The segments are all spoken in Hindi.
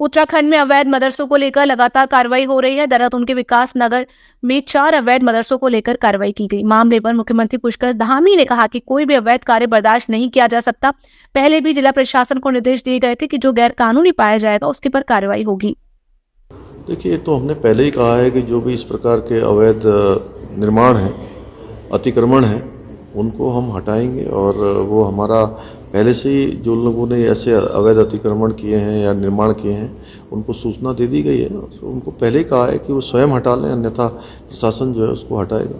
उत्तराखंड में अवैध मदरसों को लेकर लगातार कार्रवाई हो रही है। देहरादून के विकास नगर में 4 अवैध मदरसों को लेकर कार्रवाई की गई। मामले पर मुख्यमंत्री पुष्कर धामी ने कहा कि कोई भी अवैध कार्य बर्दाश्त नहीं किया जा सकता। पहले भी जिला प्रशासन को निर्देश दिए गए थे कि जो गैर कानूनी पाया जाएगा उसके पर कार्रवाई होगी। देखिए, तो हमने पहले ही कहा है कि जो भी इस प्रकार के अवैध निर्माण हैं, अतिक्रमण हैं, उनको हम हटाएंगे और वो हमारा पहले से ही जो लोगों ने ऐसे अवैध अतिक्रमण किए हैं या निर्माण किए हैं उनको सूचना दे दी गई है। उनको पहले ही कहा है कि वो स्वयं हटा लें, अन्यथा प्रशासन जो है उसको हटाएगा।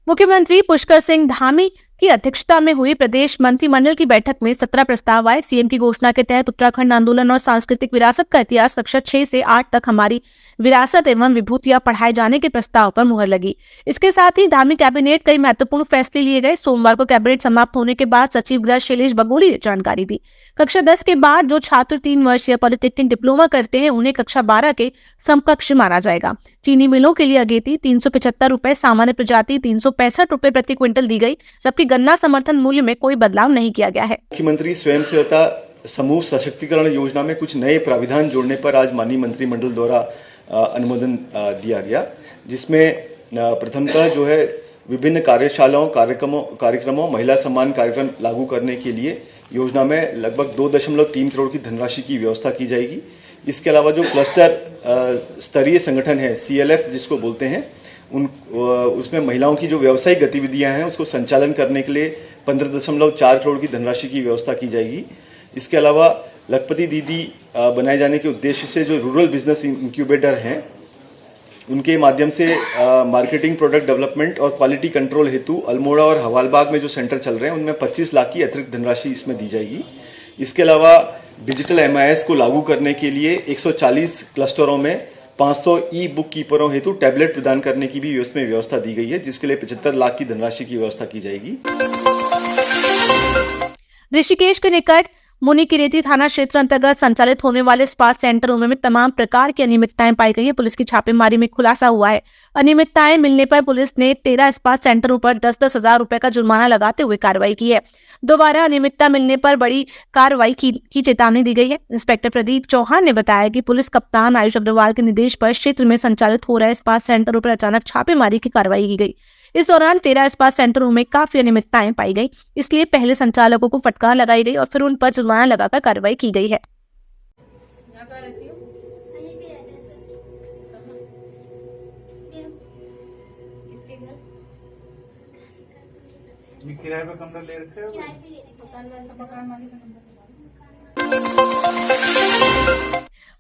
मुख्यमंत्री पुष्कर सिंह धामी की अध्यक्षता में हुई प्रदेश मंत्रिमंडल की बैठक में 17 प्रस्ताव आए। सीएम की घोषणा के तहत उत्तराखंड आंदोलन और सांस्कृतिक विरासत का इतिहास कक्षा 6 से 8 तक हमारी विरासत एवं विभूतियां पढ़ाए जाने के प्रस्ताव पर मुहर लगी। इसके साथ ही धामी कैबिनेट कई महत्वपूर्ण फैसले लिए गए। सोमवार को कैबिनेट समाप्त होने के बाद सचिव गृह शैलेश बगोली ने जानकारी दी। कक्षा 10 के बाद जो छात्र 3 वर्षीय पॉलिटेक्निक डिप्लोमा करते हैं उन्हें कक्षा 12 के समकक्ष माना जाएगा। चीनी मिलों के लिए अगेती 375 रुपए, सामान्य प्रजाति 365 रुपए प्रति क्विंटल दी गई, जबकि गन्ना समर्थन मूल्य में कोई बदलाव नहीं किया गया है। मुख्यमंत्री स्वयं सहायता समूह सशक्तिकरण योजना में कुछ नए प्राविधान जोड़ने पर आज माननीय मंत्रिमंडल द्वारा अनुमोदन दिया गया, जिसमें प्रथमतः जो है विभिन्न कार्यशालाओं कार्यक्रमों महिला सम्मान कार्यक्रम लागू करने के लिए योजना में लगभग 2.3 करोड़ की धनराशि की व्यवस्था की जाएगी। इसके अलावा जो क्लस्टर स्तरीय संगठन है CLF जिसको बोलते हैं, उसमें महिलाओं की जो व्यावसायिक गतिविधियां हैं उसको संचालन करने के लिए 15.4 करोड़ की धनराशि की व्यवस्था की जाएगी। इसके अलावा लखपति दीदी बनाए जाने के उद्देश्य से जो रूरल बिजनेस इंक्यूबेटर हैं उनके माध्यम से मार्केटिंग, प्रोडक्ट डेवलपमेंट और क्वालिटी कंट्रोल हेतु अल्मोड़ा और हवालबाग में जो सेंटर चल रहे हैं उनमें 25 लाख की अतिरिक्त धनराशि इसमें दी जाएगी। इसके अलावा डिजिटल MIS को लागू करने के लिए 140 क्लस्टरों में 500 ई-बुक कीपरों हेतु टैबलेट प्रदान करने की भी इसमें व्यवस्था दी गई है, जिसके लिए 75 लाख की धनराशि की व्यवस्था की जाएगी। ऋषिकेश के निकट मुनिकिरेती थाना क्षेत्र अंतर्गत संचालित होने वाले स्पा सेंटरों में तमाम प्रकार की अनियमितताएं पाई गई है। पुलिस की छापेमारी में खुलासा हुआ है। अनियमितताएं मिलने पर पुलिस ने 13 स्पा सेंटरों पर 10-10 हजार रुपए का जुर्माना लगाते हुए कार्रवाई की है। दोबारा अनियमितता मिलने पर बड़ी कार्रवाई की चेतावनी दी गई है। इंस्पेक्टर प्रदीप चौहान ने बताया कि पुलिस कप्तान आयुष अग्रवाल के निर्देश पर क्षेत्र में संचालित हो रहे स्पा सेंटरों पर अचानक छापेमारी की कार्रवाई की गई। इस दौरान 13 स्पा सेंटरों में काफी अनियमितताएं पाई गई, इसलिए पहले संचालकों को फटकार लगाई गई और फिर उन पर जुर्माना लगाकर कार्रवाई की गई है। किराए पे कमरा ले रखे हो?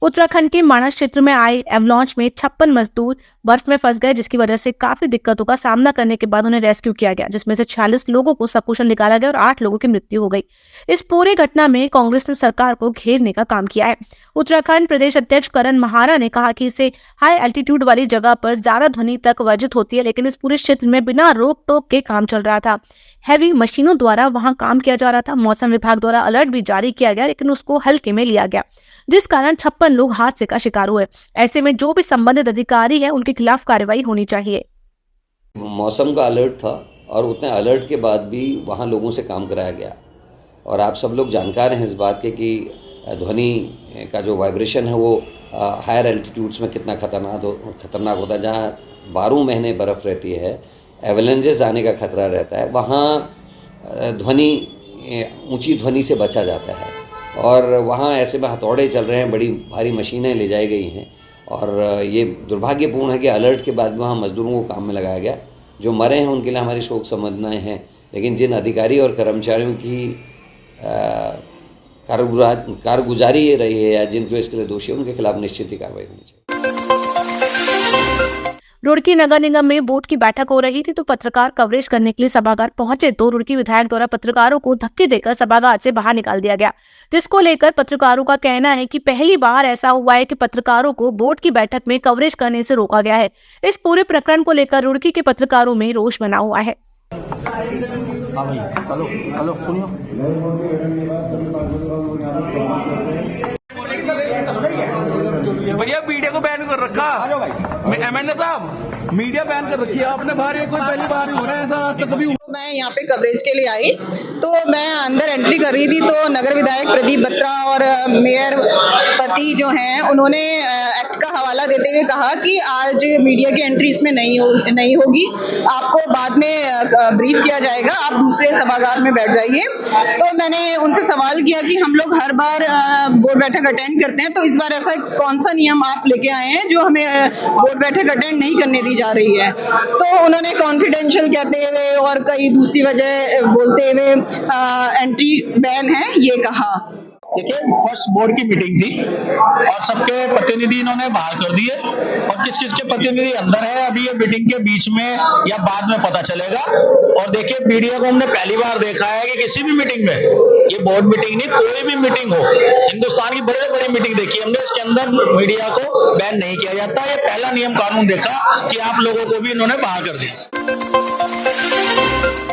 उत्तराखंड के मानस क्षेत्र में आए एवलांच में 56 मजदूर बर्फ में फंस गए, जिसकी वजह से काफी दिक्कतों का सामना करने के बाद उन्हें रेस्क्यू किया गया, जिसमें से 46 लोगों को सकुशल निकाला गया और 8 लोगों की मृत्यु हो गई। इस पूरे घटना में कांग्रेस ने सरकार को घेरने का काम किया है। उत्तराखंड प्रदेश अध्यक्ष करण महारा ने कहा कि इसे हाई एल्टीट्यूड वाली जगह पर ज्यादा ध्वनि तक वर्जित होती है, लेकिन इस पूरे क्षेत्र में बिना रोक टोक के काम चल रहा था। हैवी मशीनों द्वारा वहां काम किया जा रहा था। मौसम विभाग द्वारा अलर्ट भी जारी किया गया, लेकिन उसको हल्के में लिया गया, जिस कारण 56 लोग हादसे का शिकार हुए। ऐसे में जो भी संबंधित अधिकारी है उनके खिलाफ कार्रवाई होनी चाहिए। मौसम का अलर्ट था और उतने अलर्ट के बाद भी वहाँ लोगों से काम कराया गया। और आप सब लोग जानकार हैं इस बात के कि ध्वनि का जो वाइब्रेशन है वो हायर एल्टीट्यूड्स में कितना खतरनाक होता है। जहाँ 12 महीने बर्फ़ रहती है, एवलांचेस आने का खतरा रहता है, वहाँ ऊंची ध्वनि से बचा जाता है। और वहाँ ऐसे में हथौड़े चल रहे हैं, बड़ी भारी मशीनें ले जाई गई हैं और ये दुर्भाग्यपूर्ण है कि अलर्ट के बाद भी वहाँ मजदूरों को काम में लगाया गया। जो मरे हैं उनके लिए हमारी शोक संवेदनाएं हैं, लेकिन जिन अधिकारी और कर्मचारियों की कारगुजारी ये रही है या जिन जो इसके लिए दोषी है उनके खिलाफ निश्चित ही कार्रवाई होनी चाहिए। रुड़की नगर निगम में बोर्ड की बैठक हो रही थी तो पत्रकार कवरेज करने के लिए सभागार पहुंचे तो रुड़की विधायक द्वारा पत्रकारों को धक्के देकर सभागार से बाहर निकाल दिया गया, जिसको लेकर पत्रकारों का कहना है कि पहली बार ऐसा हुआ है कि पत्रकारों को बोर्ड की बैठक में कवरेज करने से रोका गया है। इस पूरे प्रकरण को लेकर रुड़की के पत्रकारों में रोष बना हुआ है। हेलो सुनियो, भैया मीडिया को बैन कर रखा MLA साहब, मीडिया बैन कर रखी है आपने। बाहर कोई पहली बार ही हो रहा है ऐसा, आज तक कभी। मैं यहाँ पे कवरेज के लिए आई तो मैं अंदर एंट्री कर रही थी तो नगर विधायक प्रदीप बत्रा और मेयर पति जो हैं उन्होंने एक्ट का हवाला देते हुए कहा कि आज मीडिया की एंट्री इसमें नहीं होगी, आपको बाद में ब्रीफ किया जाएगा, आप दूसरे सभागार में बैठ जाइए। तो मैंने उनसे सवाल किया कि हम लोग हर बार बोर्ड बैठक अटेंड करते हैं, तो इस बार ऐसा कौन सा नियम आप लेके आए हैं जो हमें बोर्ड बैठक अटेंड नहीं करने दी जा रही है। तो उन्होंने कॉन्फिडेंशियल कहते हुए और कई दूसरी वजह बोलते हुए एंट्री बैन है ये कहा। देखिए, फर्स्ट बोर्ड की मीटिंग थी और सबके प्रतिनिधि इन्होंने बाहर कर दिए और किस किस के प्रतिनिधि अंदर है अभी ये मीटिंग के बीच में या बाद में पता चलेगा। और देखिए, मीडिया को हमने पहली बार देखा है कि किसी भी मीटिंग में, ये बोर्ड मीटिंग नहीं कोई भी मीटिंग हो, हिंदुस्तान की बड़ी से बड़ी मीटिंग देखी हमने, इसके अंदर मीडिया को बैन नहीं किया जाता। ये पहला नियम कानून देखा कि आप लोगों को भी इन्होंने बाहर कर दिया।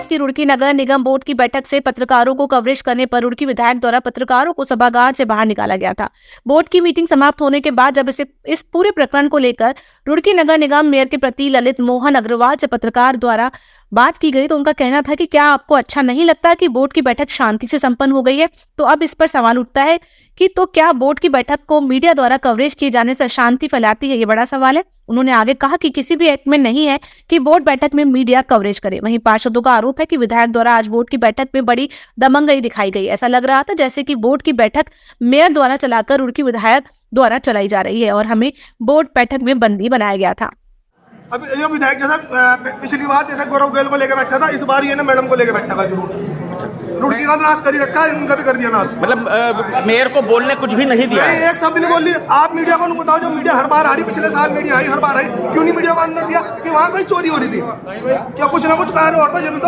कि रुड़की नगर निगम बोर्ड की बैठक से पत्रकारों को कवरेज करने पर रुड़की विधायक द्वारा पत्रकारों को सभागार से बाहर निकाला गया था। बोर्ड की मीटिंग समाप्त होने के बाद जब इस पूरे प्रकरण को लेकर रुड़की नगर निगम मेयर के प्रति ललित मोहन अग्रवाल से पत्रकार द्वारा बात की गई तो उनका कहना था कि क्या आपको अच्छा नहीं लगता कि बोर्ड की बैठक शांति से संपन्न हो गई है। तो अब इस पर सवाल उठता है कि तो क्या बोर्ड की बैठक को मीडिया द्वारा कवरेज किए जाने से अशांति फैलाती है, ये बड़ा सवाल है। उन्होंने आगे कहा कि किसी भी एक्ट में नहीं है कि बोर्ड बैठक में मीडिया कवरेज करे। वहीं पार्षदों का आरोप है कि विधायक द्वारा आज बोर्ड की बैठक में बड़ी दमंगई दिखाई गई। ऐसा लग रहा था जैसे कि बोर्ड की बैठक मेयर द्वारा चलाकर रुड़की विधायक द्वारा चलाई जा रही है और हमें बोर्ड बैठक में बंदी बनाया गया था। अब ये विधायक जैसा पिछली बार जैसे गौरव गोयल को लेकर बैठा था, इस बार ये ना मैडम को लेकर बैठा था जरूर। रुड़की का नाश कर ही रखा है, उनका भी कर दिया नाश। मतलब मेयर को बोलने कुछ भी नहीं दिया, नहीं एक शब्द नहीं बोली। आप मीडिया को बताओ, जो मीडिया हर बार आ रही, पिछले साल मीडिया आई, हर बार आई, क्यों नहीं मीडिया को अंदर दिया कि वहाँ कोई चोरी हो रही थी? क्या कुछ ना कुछ कार्य और था जब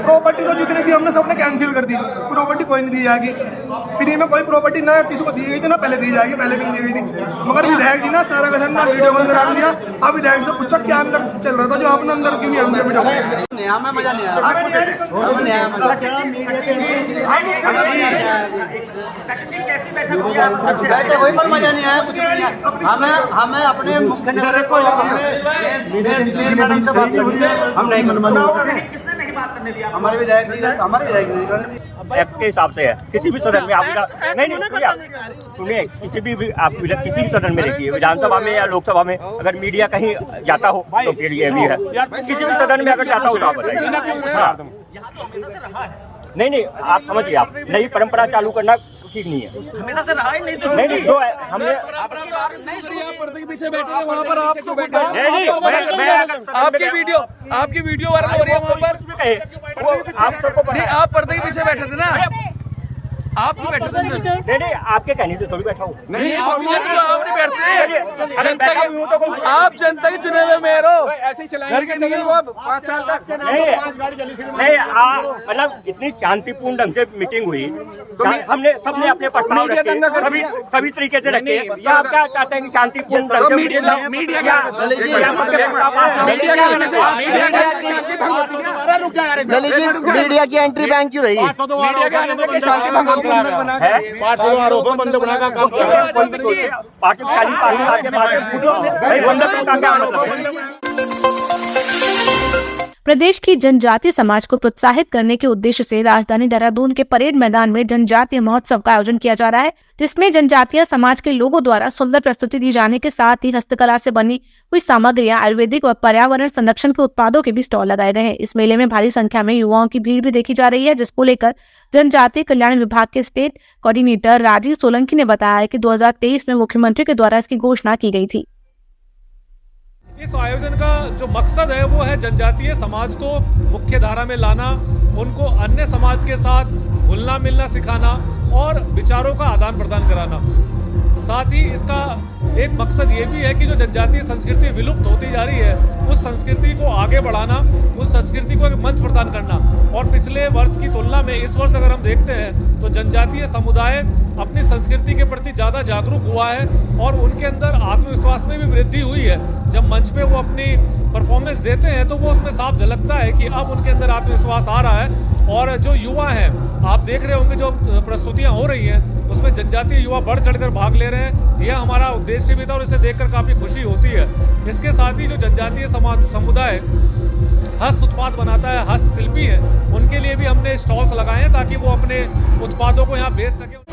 प्रॉपर्टी तो जितनी थी हमने सबने कैंसिल कर दी, प्रॉपर्टी कोई नहीं दी जाएगी। फ्री में कोई प्रॉपर्टी ना किसी को दी गई थी ना पहले दी जाएगी, पहले भी नहीं दी गई थी। मगर विधायक जी ना सारा का सारा वीडियो को अंदर आन दिया। अब विधायक से पूछो क्या अंदर चल रहा था जो अपने अंदर क्यों नहीं अंदर मीडिया में मजा नहीं आया कुछ हमें अपने मुख्य नगर को हम नहीं किसने नहीं बात करने दिया? हमारे विधायक एक्ट के हिसाब से है। किसी भी सदन में आप नहीं सुनिए, किसी भी आप किसी भी सदन में देखिए, विधानसभा में या लोकसभा में अगर मीडिया कहीं जाता हो तो फिर ये भी है। किसी भी सदन में अगर जाता हो तो आप बताइए। नहीं आप समझिए, आप नई परंपरा चालू करना ठीक नहीं है। हमेशा से रहा ही नहीं तो नहीं जो हमने पर्दे के पीछे बैठे थे वहाँ पर आप क्यों बैठे? आपकी वीडियो वायरल हो रही है वहाँ पर। आप सबको नहीं, आप पर्दे के पीछे बैठे थे ना, आप क्यों बैठे थे? नहीं आपके कहने से थोड़ी बैठा हूँ। नहीं आप नहीं बैठते, आप जनता के चुने हुए मेयर हो। ऐसे ही चलाएंगे 5 साल तक। नहीं मतलब इतनी शांतिपूर्ण ढंग से मीटिंग हुई, हमने सबने अपने प्रस्ताव रखे, सभी तरीके से रखे। क्या आप क्या चाहते हैं कि शांतिपूर्ण ढंग से मीडिया की एंट्री बैन क्यों रही? मीडिया के आने से शांति भंग प्रदेश की जनजातीय समाज को प्रोत्साहित करने के उद्देश्य से राजधानी देहरादून के परेड मैदान में जनजातीय महोत्सव का आयोजन किया जा रहा है, जिसमें जनजातीय समाज के लोगों द्वारा सुंदर प्रस्तुति दी जाने के साथ ही हस्तकला से बनी हुई सामग्रियां, आयुर्वेदिक और पर्यावरण संरक्षण के उत्पादों के भी स्टॉल लगाए गए हैं। इस मेले में भारी संख्या में युवाओं की भीड़ भी देखी जा रही है, जिसको लेकर जनजातीय कल्याण विभाग के स्टेट कोऑर्डिनेटर राजीव सोलंकी ने बताया है कि 2023 में मुख्यमंत्री के द्वारा इसकी घोषणा की गई थी। इस आयोजन का जो मकसद है वो है जनजातीय समाज को मुख्य धारा में लाना, उनको अन्य समाज के साथ घुलना मिलना सिखाना और विचारों का आदान प्रदान कराना। साथ ही इसका एक मकसद ये भी है कि जो जनजातीय संस्कृति विलुप्त होती जा रही है उस संस्कृति को आगे बढ़ाना, उस संस्कृति को एक मंच प्रदान करना। और पिछले वर्ष की तुलना में इस वर्ष अगर हम देखते हैं तो जनजातीय समुदाय अपनी संस्कृति के प्रति ज़्यादा जागरूक हुआ है और उनके अंदर आत्मविश्वास में भी वृद्धि हुई है। जब मंच पे वो अपनी परफॉर्मेंस देते हैं तो वो उसमें साफ झलकता है कि अब उनके अंदर आत्मविश्वास आ रहा है। और जो युवा हैं, आप देख रहे होंगे जो प्रस्तुतियाँ हो रही हैं उसमें जनजातीय युवा बढ़ चढ़कर भाग ले रहे हैं। यह हमारा उद्देश्य भी था और इसे देखकर काफ़ी खुशी होती है। इसके साथ ही जो जनजातीय समुदाय हस्त उत्पाद बनाता है, हस्तशिल्पी है, उनके लिए भी हमने स्टॉल्स लगाए हैं ताकि वो अपने उत्पादों को यहाँ बेच सके।